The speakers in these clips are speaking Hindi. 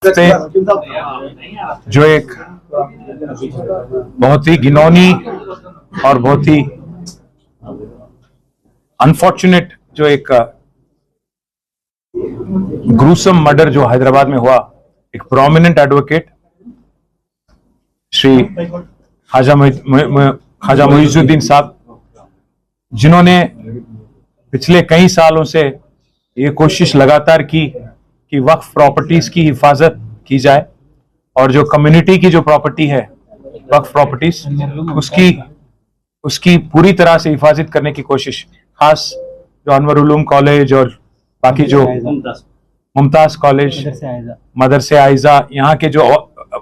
हफ्ते जो एक बहुत ही घिनौनी और बहुत ही अनफॉर्चुनेट जो एक ग्रूसम मर्डर जो हैदराबाद में हुआ, एक प्रोमिनेंट एडवोकेट श्री ख्वाजा मुइजुद्दीन साहब, जिन्होंने पिछले कई सालों से ये कोशिश लगातार की कि वक्फ प्रॉपर्टीज की हिफाजत की जाए और जो कम्युनिटी की जो प्रॉपर्टी है वक्फ प्रॉपर्टीज उसकी पूरी तरह से हिफाजत करने की कोशिश, खास जो अनवर उलूम कॉलेज और बाकी जो मुमताज कॉलेज, मदरसे आइजा, यहाँ के जो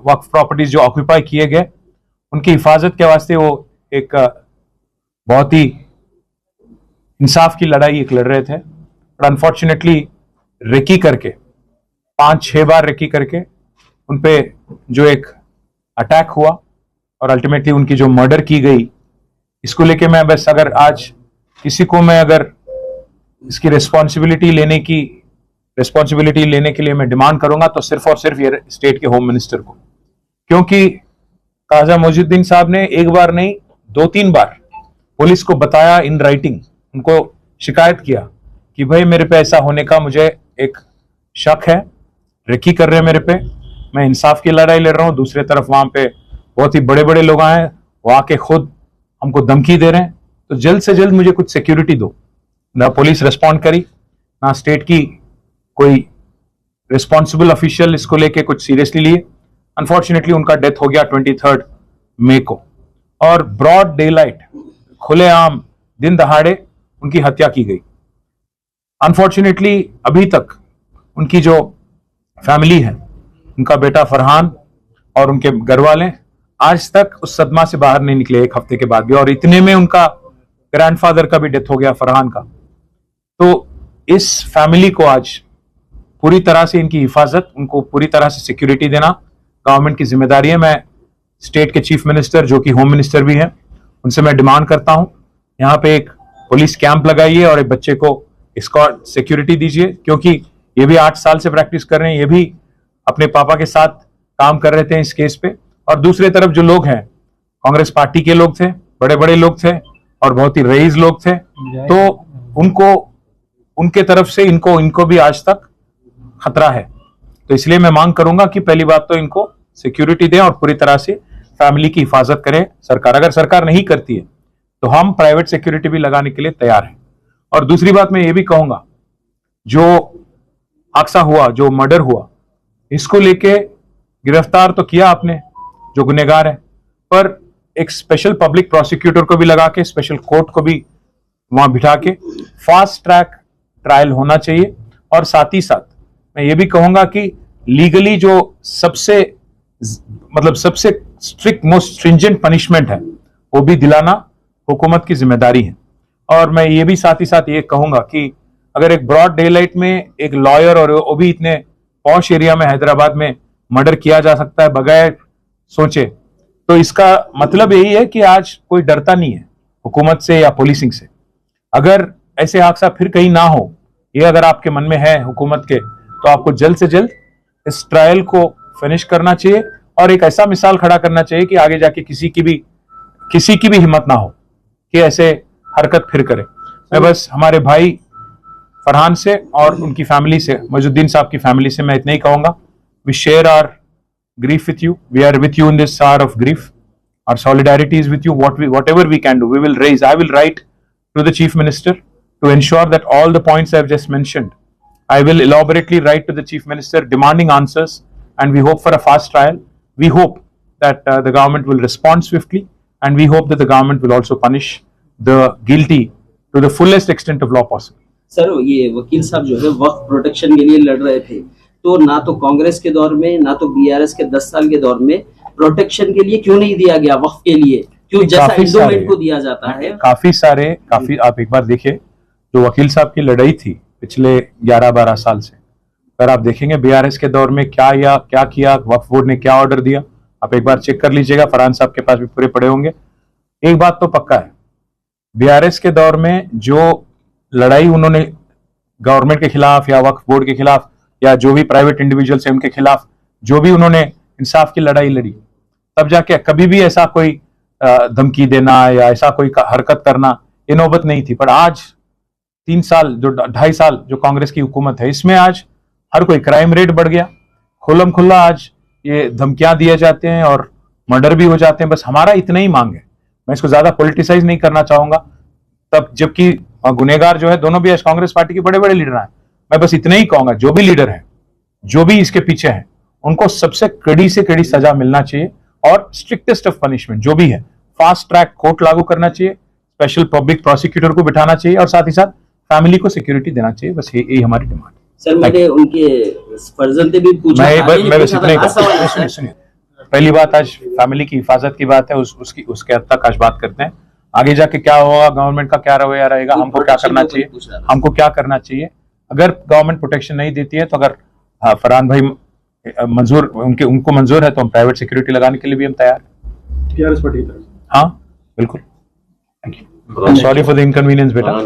वक्फ प्रॉपर्टीज जो ऑक्यूपाई किए गए उनकी हिफाजत के वास्ते वो एक बहुत ही इंसाफ की लड़ाई एक लड़ रहे थे। बट अनफॉर्चुनेटली रेकी करके 5-6 बार रेकी करके उनपे जो एक अटैक हुआ और अल्टीमेटली उनकी जो मर्डर की गई, इसको लेके मैं बस अगर आज किसी को मैं अगर इसकी रिस्पॉन्सिबिलिटी लेने के लिए मैं डिमांड करूंगा तो सिर्फ और सिर्फ ये स्टेट के होम मिनिस्टर को, क्योंकि ख्वाजा मुइजुद्दीन साहब ने एक बार नहीं 2-3 बार पुलिस को बताया, इन राइटिंग उनको शिकायत किया कि भाई मेरे पे ऐसा होने का मुझे एक शक है, रेकी कर रहे हैं मेरे पे, मैं इंसाफ की लड़ाई लड़ रहा हूं। दूसरे तरफ वहां पे बहुत ही बड़े बड़े लोग आए, वो आके खुद हमको धमकी दे रहे हैं, तो जल्द से जल्द मुझे कुछ सिक्योरिटी दो। ना पुलिस रिस्पॉन्ड करी, ना स्टेट की कोई रिस्पॉन्सिबल ऑफिशियल इसको लेके कुछ सीरियसली लिए। अनफॉर्चुनेटली उनका डेथ हो गया 23 मई को, और ब्रॉड डे लाइट, खुलेआम दिन दहाड़े उनकी हत्या की गई। अनफॉर्चुनेटली अभी तक उनकी जो फैमिली है, उनका बेटा फरहान और उनके घर वाले आज तक उस सदमा से बाहर नहीं निकले, एक हफ्ते के बाद भी, और इतने में उनका ग्रैंडफादर का भी डेथ हो गया, फरहान का। तो इस फैमिली को आज पूरी तरह से इनकी हिफाजत, उनको पूरी तरह से सिक्योरिटी देना गवर्नमेंट की जिम्मेदारी है। मैं स्टेट के चीफ मिनिस्टर जो कि होम मिनिस्टर भी हैं, उनसे मैं डिमांड करता हूं यहाँ पे एक पुलिस कैंप लगाइए और एक बच्चे को एस्कॉर्ट सिक्योरिटी दीजिए, क्योंकि ये भी 8 साल से प्रैक्टिस कर रहे हैं, ये भी अपने पापा के साथ काम कर रहे थे इस केस पे। और दूसरे तरफ जो लोग हैं, कांग्रेस पार्टी के लोग थे, बड़े बड़े लोग थे और बहुत ही रईस लोग थे, तो उनको उनके तरफ से इनको भी आज तक खतरा है। तो इसलिए मैं मांग करूंगा कि पहली बात तो इनको सिक्योरिटी दें और पूरी तरह से फैमिली की हिफाजत करें सरकार। अगर सरकार नहीं करती है तो हम प्राइवेट सिक्योरिटी भी लगाने के लिए तैयार हैं। और दूसरी बात मैं ये भी कहूंगा, जो हादसा हुआ, जो मर्डर हुआ, इसको लेके गिरफ्तार तो किया आपने जो गुनहगार है, पर एक स्पेशल पब्लिक प्रोसिक्यूटर को भी लगा के, स्पेशल कोर्ट को भी वहां बिठा के फास्ट ट्रैक ट्रायल होना चाहिए। और साथ ही साथ मैं ये भी कहूंगा कि लीगली जो सबसे स्ट्रिक्ट, मोस्ट स्ट्रिंजेंट पनिशमेंट है वो भी दिलाना हुकूमत की जिम्मेदारी है। और मैं ये भी साथ ही साथ ये कहूंगा कि अगर एक ब्रॉड डे लाइट में एक लॉयर, और वो भी इतने पॉश एरिया में हैदराबाद में मर्डर किया जा सकता है बगैर सोचे, तो इसका मतलब यही है कि आज कोई डरता नहीं है हुकूमत से या पुलिसिंग से। अगर ऐसे हादसा फिर कहीं ना हो, ये अगर आपके मन में है हुकूमत के, तो आपको जल्द से जल्द इस ट्रायल को फिनिश करना चाहिए और एक ऐसा मिसाल खड़ा करना चाहिए कि आगे जाके किसी की भी हिम्मत ना हो कि ऐसे हरकत फिर करे। मैं बस हमारे भाई फरहान से और उनकी फैमिली से, मुइजुद्दीन साहब की फैमिली से मैं इतना ही कहूंगा, we share our grief with you, we are with you in this hour of grief, our solidarity is with you, whatever we can do, we will raise. I will write to the chief minister to ensure that all the points I have just mentioned, I will elaborately write to the chief minister demanding answers, and we hope for a fast trial. We hope that the government will respond swiftly, and we hope that the government will also punish the guilty to the fullest extent of law possible. Sir, ये वकील साहब जो है वक्फ प्रोटेक्शन के लिए लड़ रहे थे, तो ना तो कांग्रेस के दौर में, ना तो बीआरएस के 10 साल के दौर में प्रोटेक्शन के लिए क्यों नहीं दिया गया वक्फ के लिए, क्यों जैसा एंडोमेंट को दिया जाता है? काफी आप एक बार देखिए, जो वकील साहब की लड़ाई थी पिछले 11-12 साल से, अगर आप देखेंगे बीआरएस के दौर में क्या किया, वक्फ बोर्ड ने क्या ऑर्डर दिया, आप एक बार चेक कर लीजिएगा, फरहान साहब के पास भी पूरे पड़े होंगे। एक बात तो पक्का है, बीआरएस के दौर में जो लड़ाई उन्होंने गवर्नमेंट के खिलाफ या वक्फ बोर्ड के खिलाफ या जो भी प्राइवेट इंडिविजुअल्स हैं उनके खिलाफ जो भी उन्होंने इंसाफ की लड़ाई लड़ी, तब जाके कभी भी ऐसा कोई धमकी देना या ऐसा कोई हरकत करना ये नौबत नहीं थी। पर आज 3 साल जो 2.5 साल जो कांग्रेस की हुकूमत है, इसमें आज हर कोई क्राइम रेट बढ़ गया, खुल्लम खुल्ला आज ये धमकियां दिए जाते हैं और मर्डर भी हो जाते हैं। बस हमारा इतना ही मांग है, मैं इसको ज्यादा पॉलिटिसाइज नहीं करना चाहूंगा। तब जबकि गुनेगार जो है दोनों भी कांग्रेस पार्टी के बड़े बड़े लीडर हैं, मैं बस इतना ही कहूंगा, जो भी लीडर हैं, जो भी इसके पीछे हैं, उनको सबसे कड़ी से कड़ी सजा मिलना चाहिए और स्ट्रिक्टेस्ट ऑफ पनिशमेंट जो भी है, फास्ट ट्रैक कोर्ट लागू करना चाहिए, स्पेशल पब्लिक प्रोसिक्यूटर को बिठाना चाहिए और साथ ही साथ फैमिली को सिक्योरिटी देना चाहिए। बस यही हमारी डिमांड है। सर मैंने उनके फर्जंद से भी पूछा, मैं बस इतना ही सुनिए, पहली बात आज फैमिली की हिफाजत की बात है, उसके हद तक आज बात करते हैं। आगे जाके क्या होगा, गवर्नमेंट का क्या रवैया रहेगा, हमको क्या करना चाहिए, अगर गवर्नमेंट प्रोटेक्शन नहीं देती है तो अगर फरहान भाई उनको मंजूर है तो हम प्राइवेट सिक्योरिटी लगाने के लिए भी हम तैयार हैं। हाँ बिल्कुल। Thank you, sorry for the inconvenience बेटा।